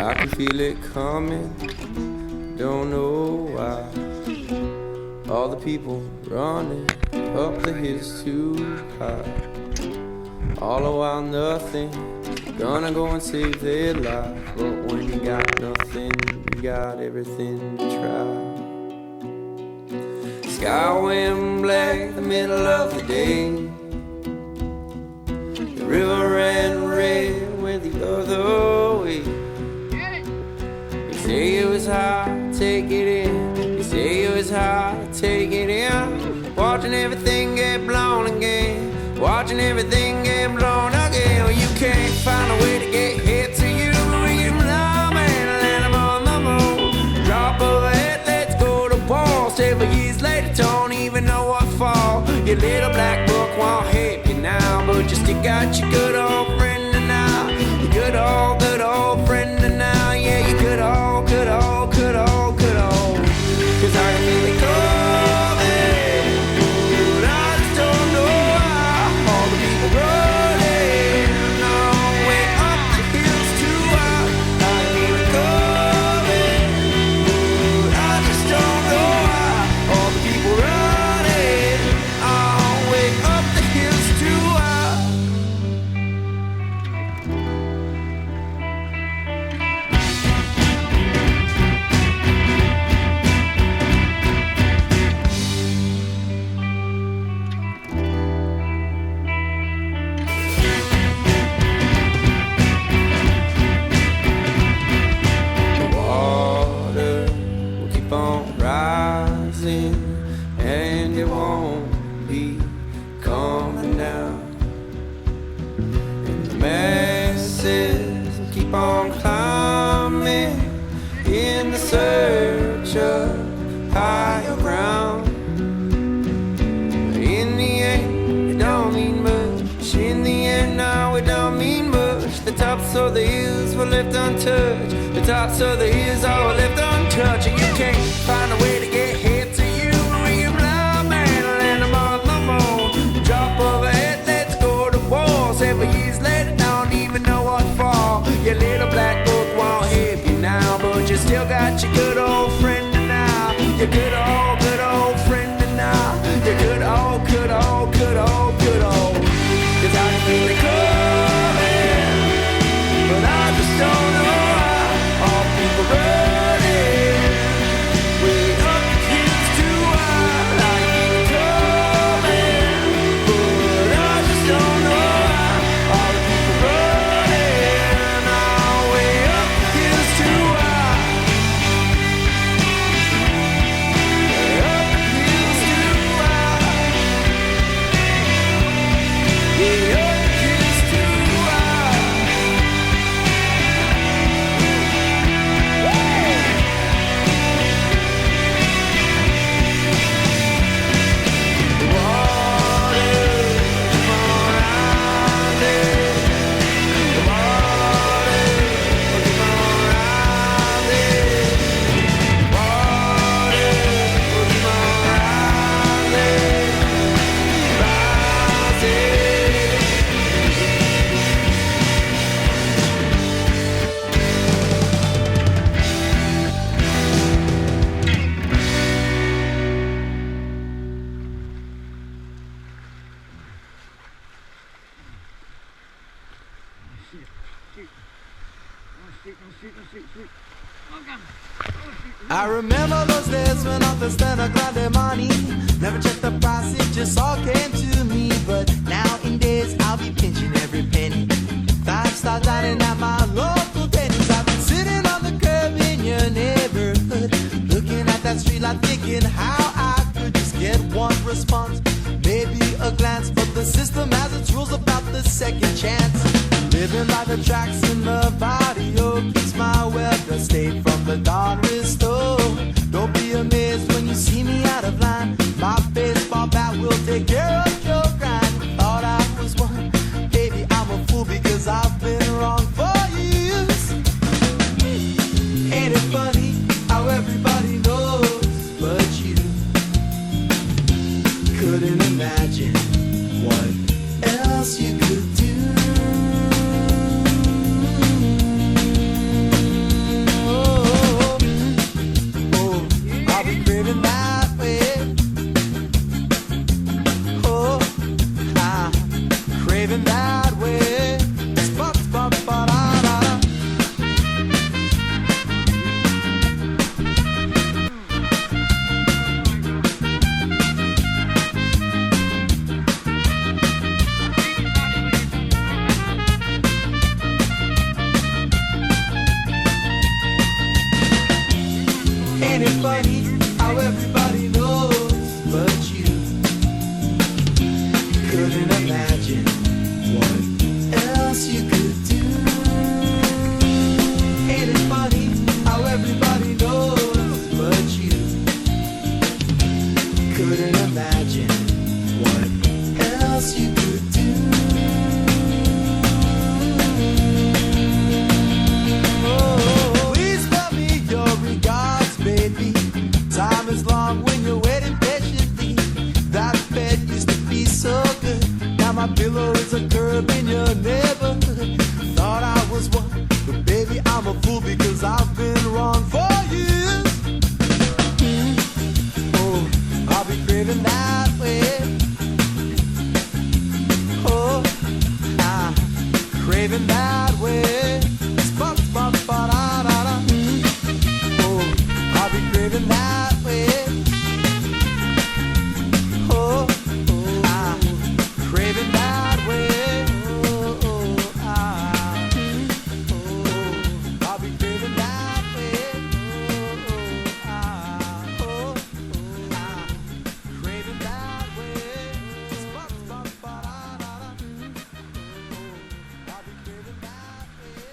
I can feel it coming, don't know why. All the people running up the hills too high. All the while nothing, gonna go and save their life. But when you got nothing, you got everything to try. Sky went black the middle of the day. The river ran red, went the other way. You say it was hard to take it in, you say it was hard to take it in. Watching everything get blown again, watching everything get blown again. Well, you can't find a way to get here to you. You know, man, land I'm on the moon. Drop overhead, let's go to war. 7 years later, don't even know what fall. Your little black book won't help you now, but you still got your good old friend now. Your good old friend now. Yeah, you good old, good old, good old, good old. 'Cause I can feel it coming, but I just don't know how. All the people running on way up the hills too high. I can feel it coming, but I just don't know how. All the people running on way up the hills too high. The water will keep on rising, and it won't be coming down. And the masses will keep on climbing in the search of higher ground. In the end, it don't mean much. In the end, no, it don't mean much. The tops of the hills were left untouched. The tops of the hills are left untouched. And you can't find a way to get here to you. You blind man, land I'm on the moon. Drop overhead, let's go to war. 7 years later, don't even know what for. Your little black book won't help you now, but you still got your good old friend now. Your good old friend now. Your good old, good old, good old, good old. 'Cause I can feel it coming, but I just don't know how. All people running way up the hills too high. I can feel it coming, but I just don't know how. All the people running all way up the hills too high. Way up the hills too high. Yeah, up the hills too high. The water keep on rising. The water keep on rising. Water keep on rising. Rising. I remember those days when I first spent a grande money. Never checked the price, it just all came to me. But nowadays I'll be pinching every penny. 5-star dining at my local Denny's. I've been sitting on the curb in your neighborhood, looking at that street light, thinking how I could just get one response, maybe a glance. But the system has its rules about the second chance. Living by the tracks in the barrio keeps my welfare state from the dawn restored. Don't be amazed when you see me out of line. My baseball bat will take care of your grind. Thought I was one, baby, I'm a fool because I've been wrong for years. Ain't it funny how everybody knows but you couldn't imagine what else you could do. couldn't imagine what else you could do. Ain't it funny how everybody knows but you? Couldn't imagine what else you could do. Oh, please tell me your regards, baby. Time is long when you're waiting patiently. That bed used to be so good. Now my pillow is a curb in your neighborhood. Thought I was one, but baby I'm a fool because I've been wrong for years. Oh, I'll be craving that way. Oh, I'm craving that way. Ba-ba-ba-da-da-da. Oh, I'll be craving that way. Oh, I'm craving that way. I'll be craving that way. I'm craving that way. Ba-ba-ba-da-da-da. I'll be craving that way.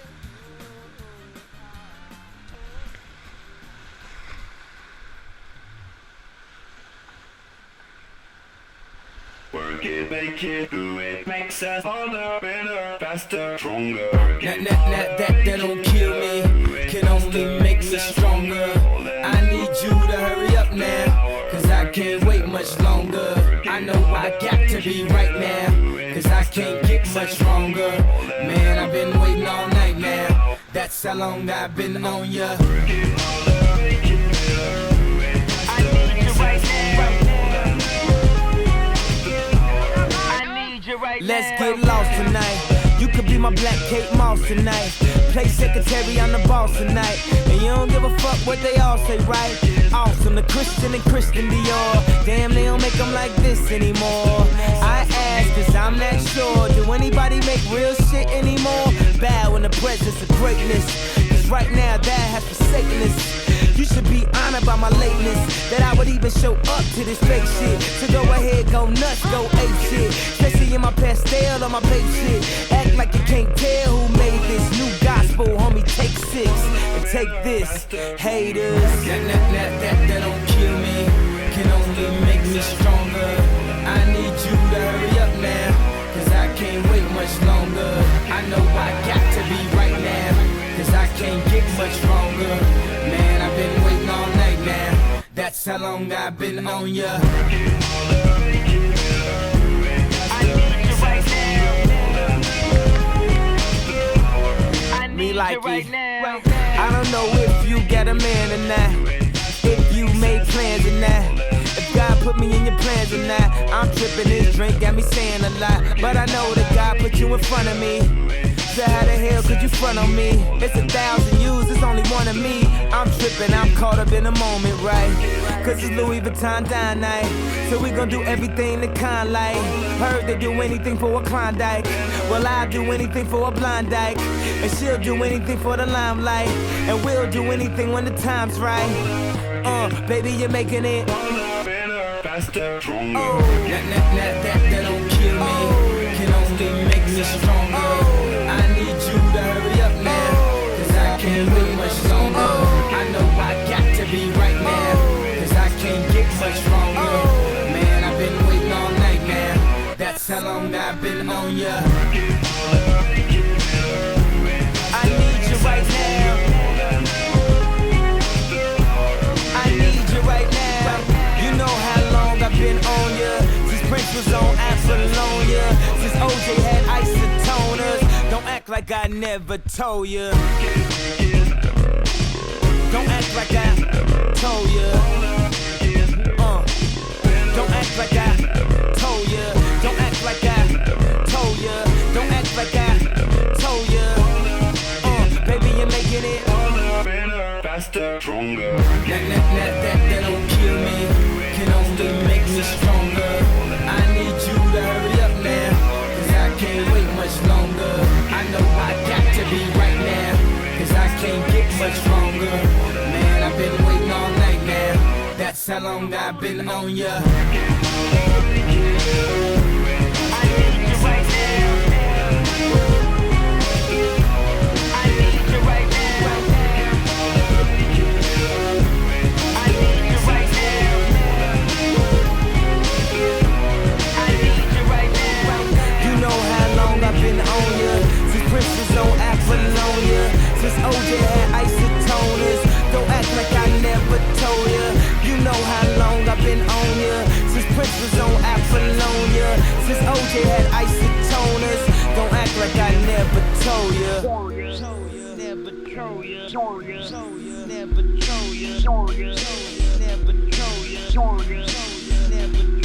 Work it, make it, do it, makes us harder, better, faster, stronger. That don't kill me, can only make me stronger. I need you to hurry up now, cause I can't wait much longer. I know I got to be right now, cause I can't get much stronger. Man, I've been waiting all night now, that's how long I've been on ya. Let's get lost tonight. You could be my black Kate Moss tonight. Play secretary, I'm the boss tonight. And you don't give a fuck what they all say, right? Awesome, the Christian and Christian Dior. Damn, they don't make them like this anymore. I ask, cause I'm not sure. Do anybody make real shit anymore? Bow in the presence of greatness, cause right now that has forsaken us. You should be honored by my lateness, that I would even show up to this fake shit. So go ahead, go nuts, go ape shit. Especially in my pastel or my babe shit. Act like you can't tell who made this new gospel, homie. Take 6 and take this, haters. That don't kill me, can only make me stronger. I need you to hurry up now, cause I can't wait much longer. I know I got to be right now, cause I can't get much stronger. Man, I've been waiting all night now, that's how long I've been on ya. Me like it. I don't know if you got a man or not, if you made plans or not, if God put me in your plans or not. I'm tripping, this drink got me saying a lot, but I know that God put you in front of me. So how the hell could you front on me? It's 1,000 yous, it's only one of me. I'm tripping, I'm caught up in the moment, right? Cause it's Louis Vuitton dine night, so we gon' do everything the kind like. Heard they do anything for a Klondike, well I'll do anything for a blind dyke. And she'll do anything for the limelight, and we'll do anything when the time's right. Baby, you're making it Better, faster, stronger. That don't kill me, can only make me stronger. I need you to hurry up now, cause I can't wait much longer. I know I got to be right now, cause I can't get much stronger. Man, I've been waiting all night now, that's how long I've been on ya. I need you right now, I need you right now. You know how long I've been on ya, since Prince was on Apollonia, since OJ had isotoners. Don't act like I never told ya. Don't act like I told ya. Don't act like I told ya. Don't act like I told ya. Don't act like I told ya. Baby, you're making it Better, faster, stronger. That don't kill me, can only make me stronger. I need you to hurry up now, cause I can't wait much longer. I know I got to be right now, cause I can't get much stronger. Man, I've been waiting all night now, that's how long I've been on ya. I Prince was on Apollonia. Since OJ had isotoners. Don't act like I never told ya. You know how long I've been on ya. Since Prince was on Apollonia. Since OJ had isotoners. Don't act like I never told ya. Never told ya. Never told ya. Never told ya. Never told ya.